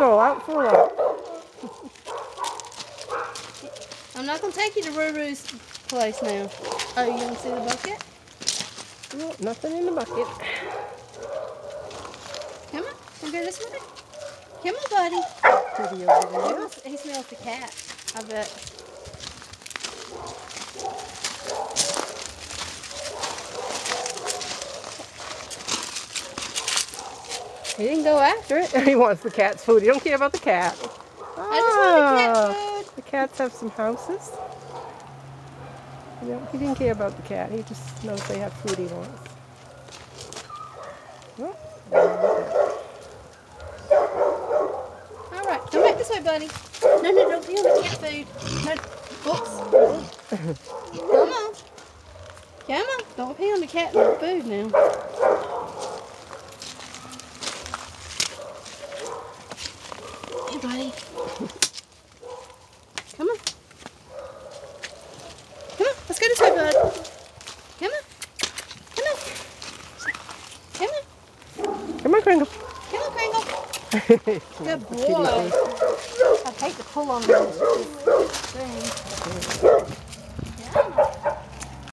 Kringle, out for a walk. I'm not going to take you to Ruru's place now. Oh, you want to see the bucket? No, nothing in the bucket. Come on. Wanna go this way? Come on, buddy. Teddy over there. He smells the cat, I bet. He didn't go after it. He wants the cat's food. He don't care about the cat. I just want the cat food. The cats have some houses. He didn't care about the cat. He just knows they have food he wants. Oh, All right, come back this way, buddy. No, don't pee on the cat food. No, oops. Come on. Come on, don't pee on the cat food now. Hey, buddy. Come on. Come on, let's go this way, bud. Come on. Come on. Come on. come on, Kringle. Come on, Kringle. Good boy. I hate to pull on this thing.